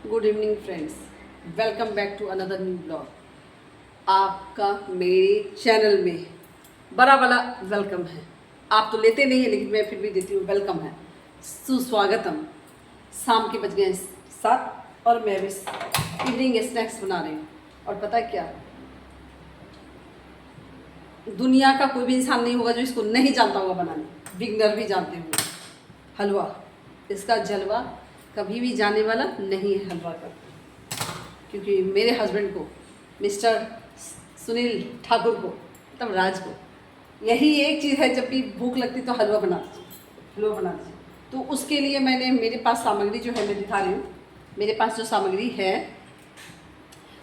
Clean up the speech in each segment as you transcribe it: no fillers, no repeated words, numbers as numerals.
Good evening friends, welcome back to another new blog. आपका मेरे channel में बड़ा वाला वेलकम है। आप तो लेते नहीं हैं लेकिन मैं फिर भी देती हूँ, वेलकम है, सुस्वागतम। शाम के बज गए 7 और मैं भी इवनिंग स्नैक्स बना रही हूँ। और पता है क्या, दुनिया का कोई भी इंसान नहीं होगा जो इसको नहीं जानता होगा बनाने, बिगनर भी जानते होंगे। हलवा, इसका जलवा कभी भी जाने वाला नहीं है हलवा का, क्योंकि मेरे हस्बैंड को, मिस्टर सुनील ठाकुर को, मतलब राज को, यही एक चीज़ है, जब भी भूख लगती तो हलवा बना दीजिए, हलवा बना दीजिए। तो उसके लिए मैंने, मेरे पास सामग्री जो है मैं दिखा रही हूँ। मेरे पास जो सामग्री है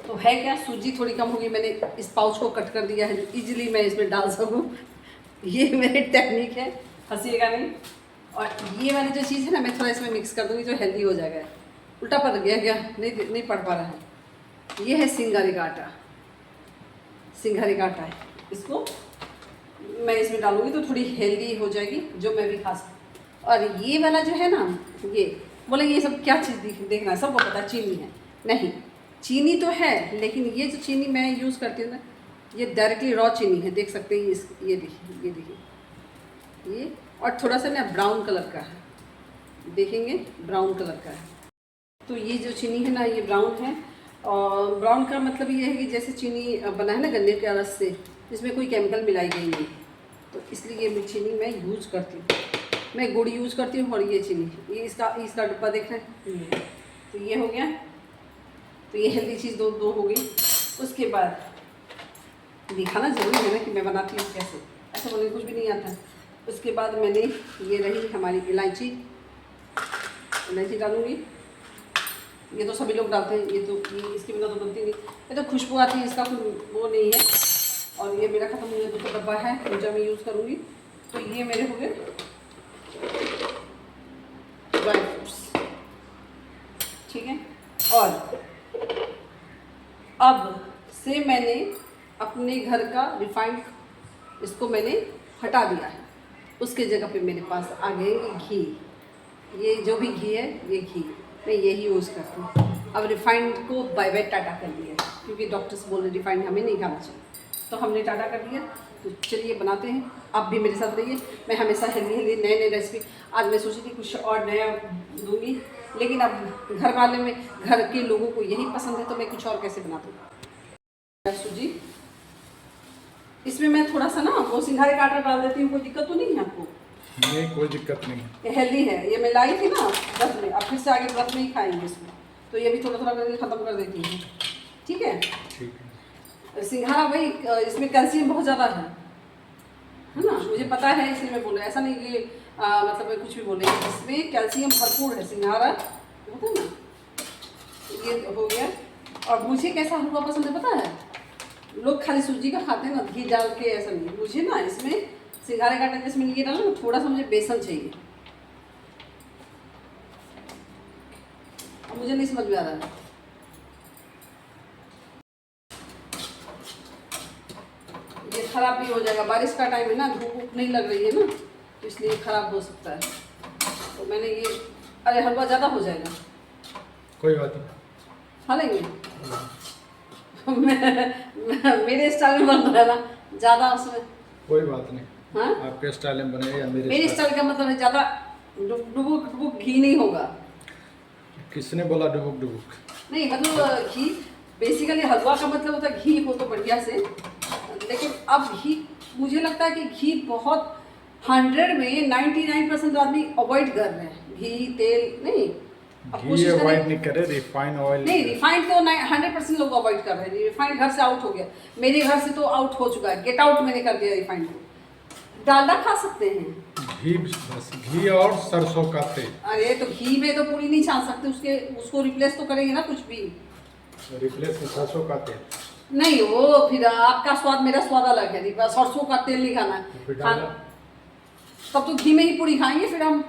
तो है क्या, सूजी थोड़ी कम होगी, मैंने इस पाउच को कट कर दिया है जो इजीली मैं इसमें डाल सकूँ। ये मेरी टेक्निक है, हंसीएगा नहीं। और ये वाली जो चीज़ है ना, मैं थोड़ा इसमें मिक्स कर दूँगी जो हेल्दी हो जाएगा। उल्टा पड़ गया क्या, नहीं पढ़ पा रहा है। ये है सिंघारे का आटा, सिंघारे का आटा है। इसको मैं इसमें डालूंगी तो थोड़ी हेल्दी हो जाएगी, जो मैं भी खा सकूँ। और ये वाला जो है ना, ये बोलेंगे ये सब क्या चीज़ देखना है, सबको पता है चीनी है। नहीं, चीनी तो है, लेकिन ये जो चीनी मैं यूज़ करती हूँ ना, ये डायरेक्टली रॉ चीनी है, देख सकते हैं। ये देखिए ये, और थोड़ा सा ना ब्राउन कलर का है, देखेंगे ब्राउन कलर का है। तो ये जो चीनी है ना, ये ब्राउन है। और ब्राउन का मतलब ये है कि जैसे चीनी बना है ना गन्ने के रस से, इसमें कोई केमिकल मिलाई गई नहीं, तो इसलिए ये चीनी मैं यूज़ करती हूँ। मैं गुड़ यूज़ करती हूँ और ये चीनी, ये इसका डिब्बा देख रहे हैं। तो ये हो गया, तो ये हेल्दी चीज़ दो हो गई। उसके बाद दिखाना जरूरी है ना कि मैं बनाती हूँ कैसे, ऐसा बोले कुछ भी नहीं आता। उसके बाद मैंने, ये रही हमारी इलायची डालूँगी। ये तो सभी लोग डालते हैं, ये इसके बिना तो बनती नहीं। ये तो खुशबू आती है, इसका कोई वो नहीं है। और ये मेरा ख़त्म हो गया, दूसरा डब्बा है जो मैं यूज़ करूँगी। तो ये मेरे हो गए ड्राई फ्रूट्स, ठीक है। और अब से मैंने अपने घर का रिफाइंड, इसको मैंने हटा दिया है। उसके जगह पे मेरे पास आ गए घी। ये जो भी घी है, ये घी मैं यही यूज़ करती हूँ। अब रिफाइंड को बाय बाय टाटा कर दिया, क्योंकि डॉक्टर्स बोल रहे रिफाइंड हमें नहीं खाना चाहिए, तो हमने टाटा कर दिया। तो चलिए बनाते हैं, आप भी मेरे साथ रहिए। मैं हमेशा हेल्दी नए रेसिपी, आज मैं सोची थी कुछ और नया दूँगी, लेकिन अब घर वाले में, घर के लोगों को यही पसंद है, तो मैं कुछ और कैसे बना दूँ। सूजी, इसमें मैं थोड़ा सा ना वो सिंघारे का आटा डाल देती हूँ। कोई दिक्कत तो नहीं है आपको? नहीं, कोई दिक्कत नहीं। ये हेल्दी है, ये मैं लाई थी ना व्रत में, अब फिर से आगे व्रत में ही खाएंगे इसको, तो ये भी थोड़ा थोड़ा करके ख़त्म कर देती हूँ, ठीक है। ठीक है। सिंघारा भाई, इसमें कैल्शियम बहुत ज़्यादा है ना, मुझे पता है, इसलिए मैं बोल रहा, ऐसा नहीं कि मतलब मैं कुछ भी बोल रही हूँ। इसमें कैल्शियम भरपूर है, सिंघारा होता है ना। ये हो गया। और मुझे कैसा हलवा पसंद है पता है, लोग खाली सूजी का खाते हैं ना, घी डाल के, ऐसा नहीं। मुझे ना इसमें सिंघारे का आटा जिसमें ये डाला ना, थोड़ा सा मुझे बेसन चाहिए। अब मुझे नहीं समझ में आ रहा है, ये खराब भी हो जाएगा। बारिश का टाइम है ना, धूप नहीं लग रही है ना, तो इसलिए खराब हो सकता है। तो मैंने ये, अरे हलवा ज़्यादा हो जाएगा, कोई बात नहीं, खा लेंगे। मेरे स्टाइल में बन रहा है ना, ज़्यादा उसमें कोई बात नहीं। हाँ, आपके स्टाइल में बनेगा या मेरे स्टाइल का मतलब है ज़्यादा डुबुक घी नहीं होगा। किसने बोला डुबुक डुबुक? नहीं मतलब घी, बेसिकली हलवा का मतलब होता है घी हो तो बढ़िया से। लेकिन अब घी, मुझे लगता है कि घी बहुत 100 में 99% आदमी अवॉइड कर रहे हैं, घी तेल नहीं। अब घी कोशिश अवॉइड करें, नहीं करे, रिफाइन ऑयल। नहीं रिफाइंड तो 100% लोग अवॉइड कर रहे हैं। रिफाइंड घर से आउट हो गया, मेरे घर से तो आउट हो चुका है, गेट आउट मैंने कर दिया रिफाइंड को। डालडा खा सकते हैं, घी, बस घी और सरसों का तेल। अरे तो घी में तो पूरी नहीं छान सकते, उसको रिप्लेस तो करेंगे ना कुछ भी। रिप्लेस में सरसों का तेल नहीं, वो फिर आपका स्वाद मेरा स्वाद अलग है, सरसों का तेल नहीं खाना फिर है। तब तो घी में ही पूरी खाएंगे, फिर हम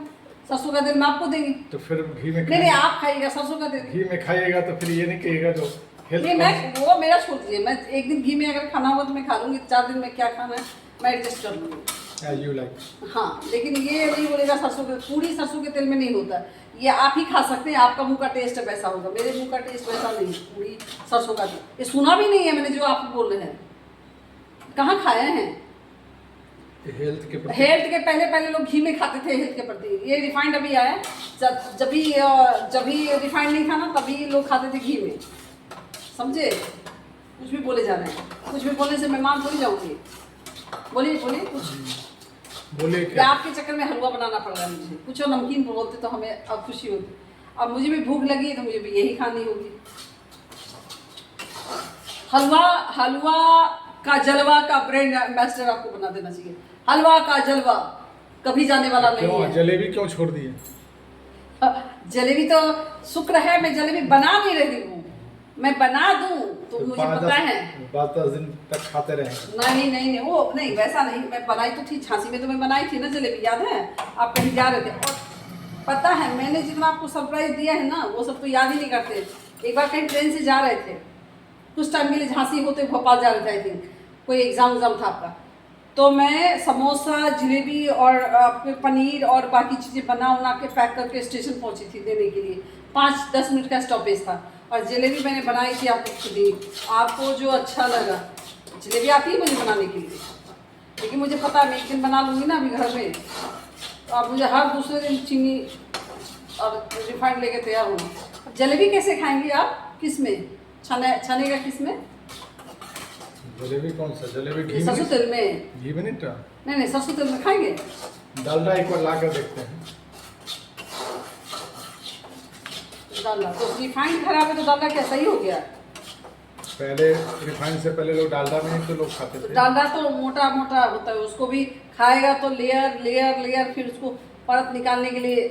सरसों का तेल मैं आपको देंगे। तो फिर घी में नहीं आप खाइएगा सरसों का तेल। घी में खाइएगा तो फिर ये नहीं कहिएगा जो हेल्थ। नहीं, मैं वो मेरा छोड़ दीजिए, मैं एक दिन घी में अगर खाना होगा तो मैं खा लूँगी, 4 दिन में क्या खाना है मैं एडजस्ट कर लूँगी। You like. हाँ, लेकिन ये नहीं बोलेगा सरसों के, पूरी सरसों के तेल में नहीं होता, ये आप ही खा सकते हैं, आपका मुंह का टेस्ट वैसा होगा, मेरे मुंह का टेस्ट वैसा नहीं। पूरी सरसों का तेल, ये सुना भी नहीं है मैंने जो आप बोल रहे हैं, कहाँ खाए हैं। हेल्थ के प्रति हेल्थ के पहले लोग घी में खाते थे, हेल्थ के प्रति। ये रिफाइंड अभी आया, जब भी रिफाइंड नहीं था ना तभी लोग खाते थे घी में, समझे। कुछ भी बोले जा रहे हैं, कुछ भी बोलने से मैं मान थोड़ी जाऊंगी। बोलिए बोलिए कुछ, बोले या क्या? आपके चक्कर में हलवा बनाना पड़ रहा है मुझे। कुछ और नमकीन बोलते तो हमें अब खुशी होती। अब मुझे भी भूख लगी तो मुझे भी यही खानी होगी। हलवा का जलवा का ब्रांड एम्बेसडर आपको बना देना चाहिए। हलवा का जलवा कभी जाने वाला नहीं क्यों है। जलेबी क्यों छोड़ दिए? जलेबी तो शुक्र है मैं जलेबी बना नहीं रही हूँ, मैं बना दूं तो मुझे पता है 5-10 दिन तक खाते रहेंगे। नहीं वो नहीं, वैसा नहीं। मैं बनाई तो थी झांसी में, तो मैं बनाई थी ना जलेबी, याद है? आप कहीं जा रहे थे और पता है मैंने जितना आपको सरप्राइज दिया है ना वो सब तो याद ही नहीं करते। एक बार कहीं ट्रेन से जा रहे थे, कुछ टाइम के लिए झांसी होते भोपाल जा रहे थे, आई थिंक कोई एग्जाम था आपका, तो मैं समोसा जलेबी और पनीर और बाकी चीज़ें बना के पैक करके स्टेशन पहुंची थी देने के लिए। 5-10 मिनट का स्टॉपेज था और जलेबी मैंने बनाई थी आपको खुद ही। आपको जो अच्छा लगा, जलेबी आती है मुझे बनाने के लिए, लेकिन मुझे पता है मैं एक दिन बना लूँगी ना अभी घर में, तो आप मुझे हर दूसरे दिन चीनी और रिफाइंड लेके तैयार होना। जलेबी कैसे खाएंगी आप? किस में छाने का? किस में? जलेबी कौन सा? जलेबी घी सरसों में? तेल में। घी में नहीं? नहीं सरसों तेल में खाएंगे। डालडा एक बार ला कर देखते हैं। डालडा तो रिफाइंड खराब है तो डालडा क्या सही हो गया? पहले रिफाइंड से पहले लोग डालडा में ही तो लोग खाते थे। डालडा तो मोटा होता है, उसको भी खाएगा तो लेयर फिर उसको परत निकालने के लिए।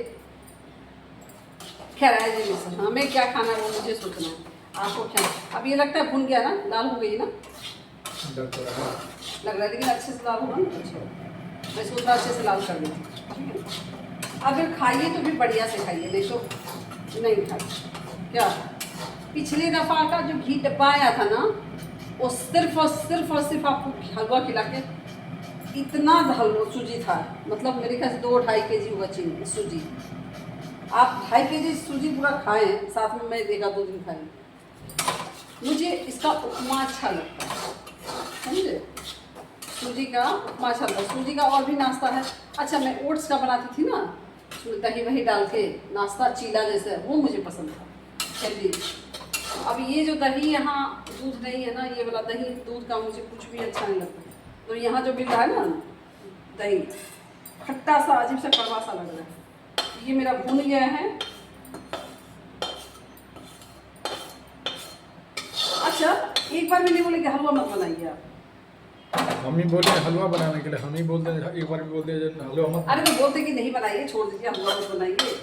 खैर हमें क्या खाना है वो मुझे सोचना है, आपको क्या? अब ये लगता है भुन गया ना, लाल हो गई ना डर तो रहा है। लग रहा है, लेकिन अच्छे से लाल होगा ना। अच्छा मैं सोच रहा अच्छे से लाल कर देती। अगर खाइए तो भी बढ़िया से खाइए, नहीं तो नहीं खाइए। क्या पिछले दफ़ा का जो घी डब्बा आया था ना, वो सिर्फ आपको हलवा खिला के इतना हलवा सूजी था, मतलब मेरे ख्याल से 2-2.5 kg होगा चीनी सूजी। आप 2.5 kg सूजी पूरा खाएं, साथ में मैं देखा 2 दिन खाई। मुझे इसका उपमा अच्छा लगता है, समझे? सूजी का उपमा अच्छा लगता है। सूजी का और भी नाश्ता है। अच्छा मैं ओट्स का बनाती थी ना, उसमें दही वही डाल के नाश्ता चीला जैसे, वो मुझे पसंद था हेल्दी। अब ये जो दही यहाँ दूध नहीं है ना, ये वाला दही दूध का मुझे कुछ भी अच्छा नहीं लगता। तो यहाँ जो मिल रहा है ना दही, खट्टा सा अजीब सा कड़वा सा लग रहा है। ये मेरा भून गया है। अच्छा एक बार मैंने बोले कि हलवा मत बनाइए आप। हम ही बोले हलवा बनाने के लिए, हम ही बोलते हैं एक बार भी बोलते हैं हलवा मत। अरे तो बोलते कि नहीं बनाइए, छोड़ दीजिए, हलवा मत बनाइए।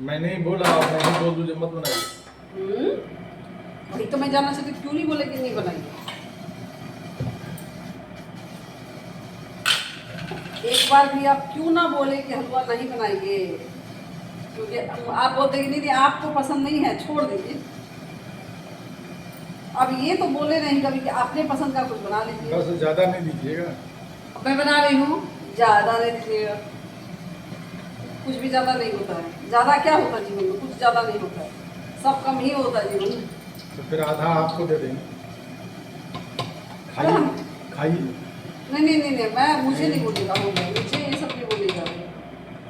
मैंने ही बोला, मैं ही बोल दूँ जब मत बनाइए। वही तो मैं जानना चाहती, क्यों नहीं बोले कि नहीं बनाइए? एक बार भी आप क्यों ना बोले कि हलवा नहीं बनाइए, क्योंकि आप बोलते कि नहीं आपको पसंद नहीं है, छोड़ दीजिए। अब ये तो बोले नहीं कभी कि अपने पसंद का कुछ बना लीजिए। बस ज़्यादा नहीं दीजिएगा। मैं बना रही हूँ, ज़्यादा नहीं दीजिएगा। कुछ भी ज़्यादा नहीं होता है। ज़्यादा क्या होता है जीवन में? कुछ ज़्यादा नहीं होता है, सब कम ही होता है जीवन में। तो फिर आधा आपको दे देंगे, खाइए। नहीं मैं मुझे नहीं बोलेगा, हो गया मुझे ये सब नहीं बोलेगा।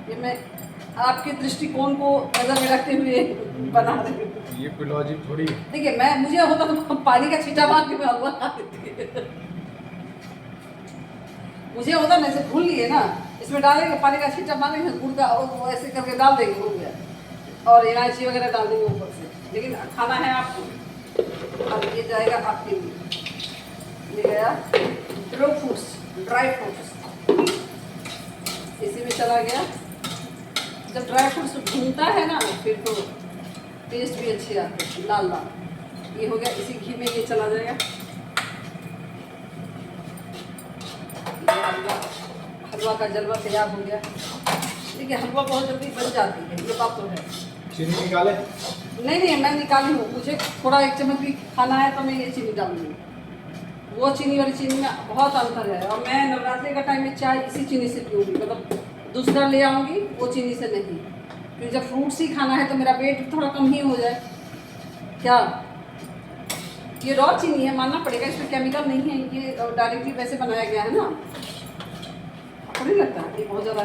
ये मैं आपके दृष्टिकोण को नज़र में रखते हुए बना रही हूँ। ये कोई लॉजिक थोड़ी है। देखिए मैं मुझे होता तो पानी का छींटा मार के मैं हलवा खा देती। मुझे होता ना, ऐसे भून लिए ना, इसमें डालेंगे पानी का छींटा मारेंगे, गुड़ का और ऐसे करके डाल देंगे, हो गया। और इलायची वगैरह डाल देंगे ऊपर से। लेकिन खाना है आपको। अब ये जाएगा आपके लिए, ये गया ड्राई फ्रूट्स इसी में चला गया। जब ड्राई फ्रूट्स भूनता है ना फिर तो टेस्ट भी अच्छी आती है, लाल लाल। ये हो गया, इसी घी में ये चला जाएगा। हलवा का जलवा तैयार हो गया। देखिए हलवा बहुत जल्दी बन जाती है, ये बात तो है। चीनी निकाले? नहीं मैं निकाली हूँ, मुझे थोड़ा 1 चम्मच भी खाना है तो मैं ये चीनी डालूंगी। वो चीनी वाली चीनी में बहुत अंतर है। और मैं नवरात्रि का टाइम में चाय इसी चीनी से पीऊँगी, मतलब दूसरा ले आऊँगी वो चीनी से नहीं। क्योंकि जब फ्रूट्स ही खाना है तो मेरा वेट थोड़ा कम ही हो जाए। क्या ये रॉ चीनी है, मानना पड़ेगा, इसमें केमिकल नहीं है, ये डायरेक्टली वैसे बनाया गया है ना, आपको नहीं लगता ये बहुत ज़्यादा।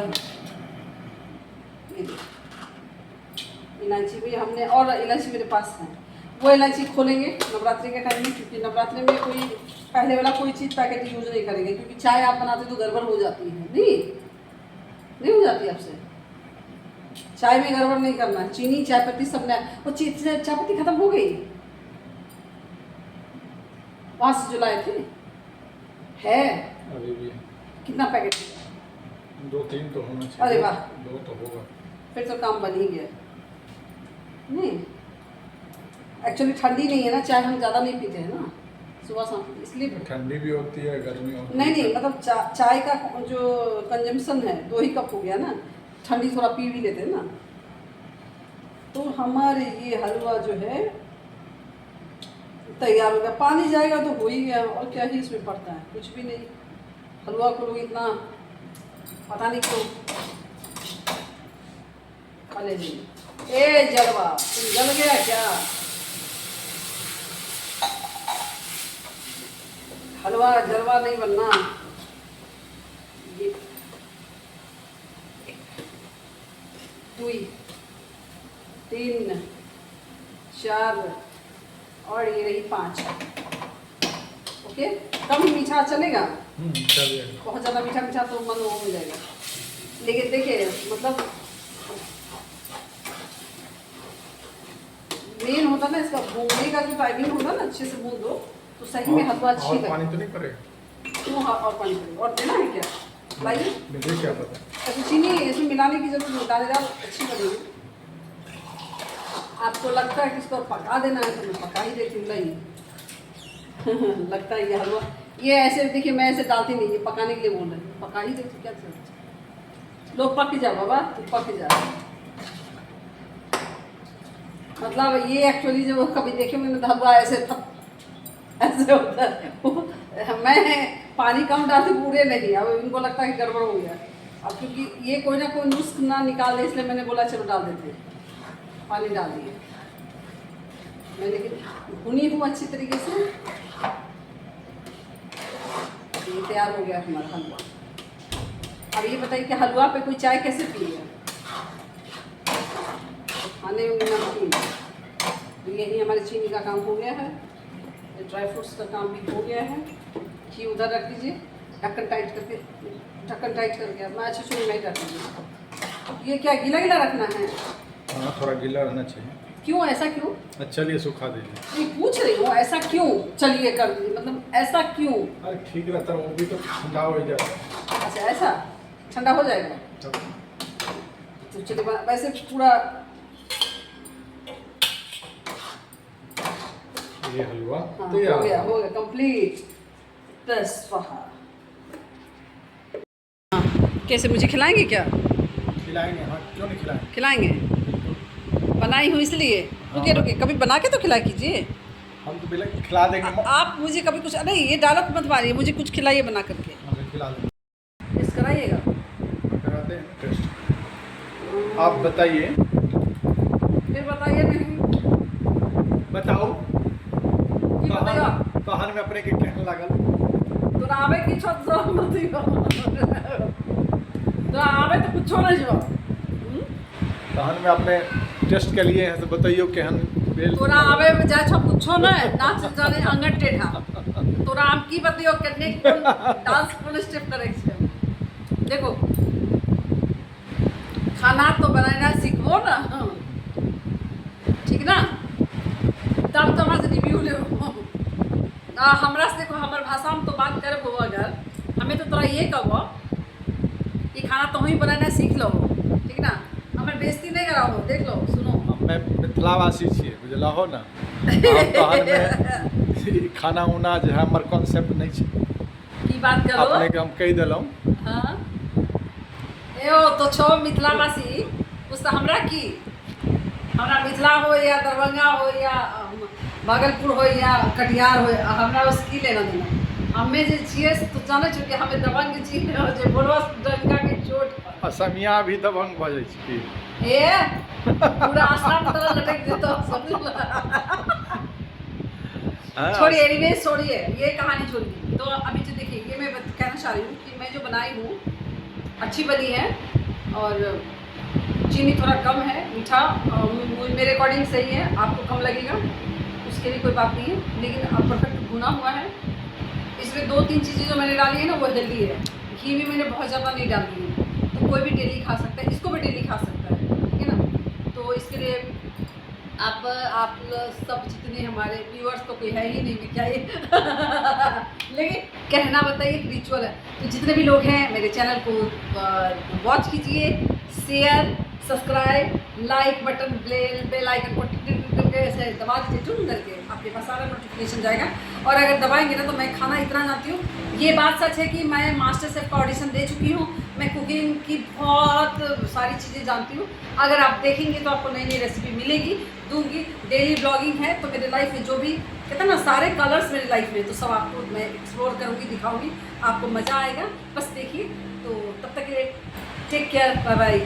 ये इलायची भी हमने, और इलायची मेरे पास है, वो इलायची खोलेंगे नवरात्रि के टाइम में, क्योंकि नवरात्रि में कोई पहले वाला कोई चीज़ पैकेट यूज़ नहीं करेंगे, क्योंकि चाय आप बनाते तो गड़बड़ हो जाती है। नहीं हो जाती आपसे, चाय में गड़बड़ नहीं करना। चीनी चाय पत्ती सब ने, वो चाय पत्ती खत्म हो गई वहाँ से जो लाए थे, है अभी भी कितना पैकेट? 2-3 तो होना चाहिए। अरे वाह, 2 तो होगा, फिर तो काम बन ही गया। नहीं एक्चुअली ठंडी नहीं है ना, चाय हम ज़्यादा नहीं पीते हैं ना सुबह शाम, इसलिए। ठंडी भी होती है, गर्मी होती है। नहीं मतलब चाय का जो कंजम्पशन है 2 ही कप हो गया ना, ठंडी थोड़ा पी भी लेते हैं ना। तो हमारे ये हलवा जो है तैयार हो गया, पानी जाएगा तो हो ही गया, और क्या ही इसमें पड़ता है, कुछ भी नहीं। हलवा को लोग इतना पता नहीं क्यों खा ले। ए जलवा, तुम जल गया क्या? हलवा जलवा नहीं बनना। ये 2 3 4 और ये रही 5। ओके, कम मीठा चलेगा, चलिए। बहुत ज़्यादा मीठा तो मन वो हो जाएगा। लेकिन देखिए मतलब मेन होता ना इसका भूनने का जो टाइमिंग होता ना, अच्छे से भून दो तो सही में हलवा अच्छी लगती है। पानी तो नहीं पड़ेगा? क्यों? और पानी पड़ेगा, और देना है क्या? लाइए, मुझे क्या पता। अच्छा चीनी इसमें मिलाने की जरूरत नहीं, दानेदार अच्छी बनेगी। आपको लगता है कि इसको पका देना है तो मैं पका ही देती हूँ। नहीं लगता है ये हलवा, ये ऐसे देखिए मैं ऐसे डालती नहीं, ये पकाने के लिए बोल रहे हैं, पका ही देती क्या चल। लोग पक जा बाबा, तू पक जा। मतलब ये एक्चुअली जो कभी देखे मैंने तो हलवा ऐसे ऐसे होता है। मैं पानी कम डालती पूरे नहीं, अब इनको लगता है कि गड़बड़ हो गया। अब क्योंकि ये कोई ना कोई नुस्ख ना निकाल दे, इसलिए मैंने बोला चलो डाल देते हैं, पानी डाल दिए मैं, लेकिन भुनी हूँ अच्छी तरीके से। ये तैयार हो गया हमारा हलवा। अब ये बताइए कि हलवा पे कोई चाय कैसे पिएगा? खाने में नमकीन, तो यही हमारे चीनी का काम हो गया है, ड्राई फ्रूट्स का काम भी हो गया है। घी उधर रख दीजिए, ढक्कन टाइट करके, ढक्कन टाइट करके मैं अच्छे से नहीं रख दीजिए। ये क्या गीला गीला रखना है? हाँ, थोड़ा गीला रहना चाहिए। क्यों, ऐसा क्यों? अच्छा चलिए सुखा दीजिए। नहीं पूछ रही हूँ ऐसा क्यों, चलिए कर दीजिए, मतलब ऐसा क्यों? अरे ठीक रहता है, वो भी तो ठंडा हो जाता है। अच्छा ऐसा ठंडा हो जाएगा तो चलिए, वैसे पूरा ये हलवा हाँ, तैयार हो गया कंप्लीट। बस वहाँ कैसे मुझे खिलाएंगे क्या? खिलाएंगे, हाँ क्यों नहीं खिलाएंगे। खिलाएंगे, बनाई हूँ इसलिए। रुकिए रुकिए, कभी बना के तो खिला कीजिए। हम तो बिल्कुल खिला देंगे। आप मुझे कभी कुछ नहीं, ये डायलॉग मत मारिए, मुझे कुछ खिलाइए बना करके। हमें खिला देंगे। टेस्ट कराइएगा, कराते हैं टेस्ट। आप बताइए। फिर बताइए। नहीं बताओ की बताइए, कहानी में अपने के कहने लागल। तो आवे की छत जो मत दियो, तो आवे तो कुछ ना जो कहानी में अपने टेस्ट के लिए हैं तो बताइए केहन बेल। तोरा आवे में जाय छ कुछो ना नाच जाने अंगन टेढ़ा, तोरा हम की बतियो करने डांस कोन स्टेप करे छै। देखो खाना तो बनाना सीखो ना, ठीक ना, तब तो हमरा से रिव्यू ले। हमरा से देखो, हमर भाषा में तो बात करबो, अगर हमें तो तोरा ये कहबो कि खाना तो ही बनाना सीख लो, ठीक ना, हमर बेइज्जती नहीं कराओ। देख लो, सुनो, मैं मिथिलावासी छियै, बुझला हो ना। तहन में खाना उना जे हमर कॉन्सेप्ट नहीं छै। की बात करो, अपने के हम कह देलौं। हाँ एओ तो छो मिथिलावासी, उस हमरा की, हमरा मिथिला हो या दरभंगा हो या भागलपुर हो या कटिहार हो, हमरा उस की लेना देना। हमें जे छिए तो जाने छो कि हमें दबंग छिए और जे बोलवा डंका के चोट पर असमिया भी दबंग भऽ जाइ छै की ए पूरा आसाम तरह लटक देता समझ हाँ, छोड़िए एनीवेज छोड़िए ये कहानी छोड़िए। तो अभी जो देखिए ये मैं कहना चाह रही हूँ कि मैं जो बनाई हूँ अच्छी बनी है और चीनी थोड़ा कम है, मीठा मेरे अकॉर्डिंग सही है, आपको कम लगेगा उसके लिए कोई बात नहीं है, लेकिन अब परफेक्ट भुना हुआ है। इसमें 2-3 चीज़ें जो मैंने डाली है ना वो हेल्दी है। घी भी मैंने बहुत ज़्यादा नहीं डाली है, तो कोई भी डेली खा सकता है, इसको भी डेली खा सकता है, ठीक है ना। तो इसके लिए आप सब जितने हमारे व्यूअर्स तो कोई है ही नहीं भी क्या ये लेकिन कहना बताइए एक रिचुअल है, तो जितने भी लोग हैं मेरे चैनल को वॉच कीजिए, share, subscribe, like button, bell icon को टिक करके ऐसे दबा दीजिए, टून करके आपके पास सारा नोटिफिकेशन जाएगा। और अगर दबाएंगे ना तो मैं खाना इतना जानती हूँ, ये बात सच है कि मैं मास्टर शेफ का ऑडिशन दे चुकी हूँ, मैं कुकिंग की बहुत सारी चीज़ें जानती हूँ। अगर आप देखेंगे तो आपको नई नई रेसिपी मिलेगी, दूंगी। डेली ब्लॉगिंग है तो मेरे लाइफ में जो भी कहते हैं ना सारे कलर्स मेरी लाइफ में, तो सब आपको मैं एक्सप्लोर करूँगी, दिखाऊंगी, आपको मज़ा आएगा। बस देखिए, तो तब तक के लिए टेक केयर, बाय बाय।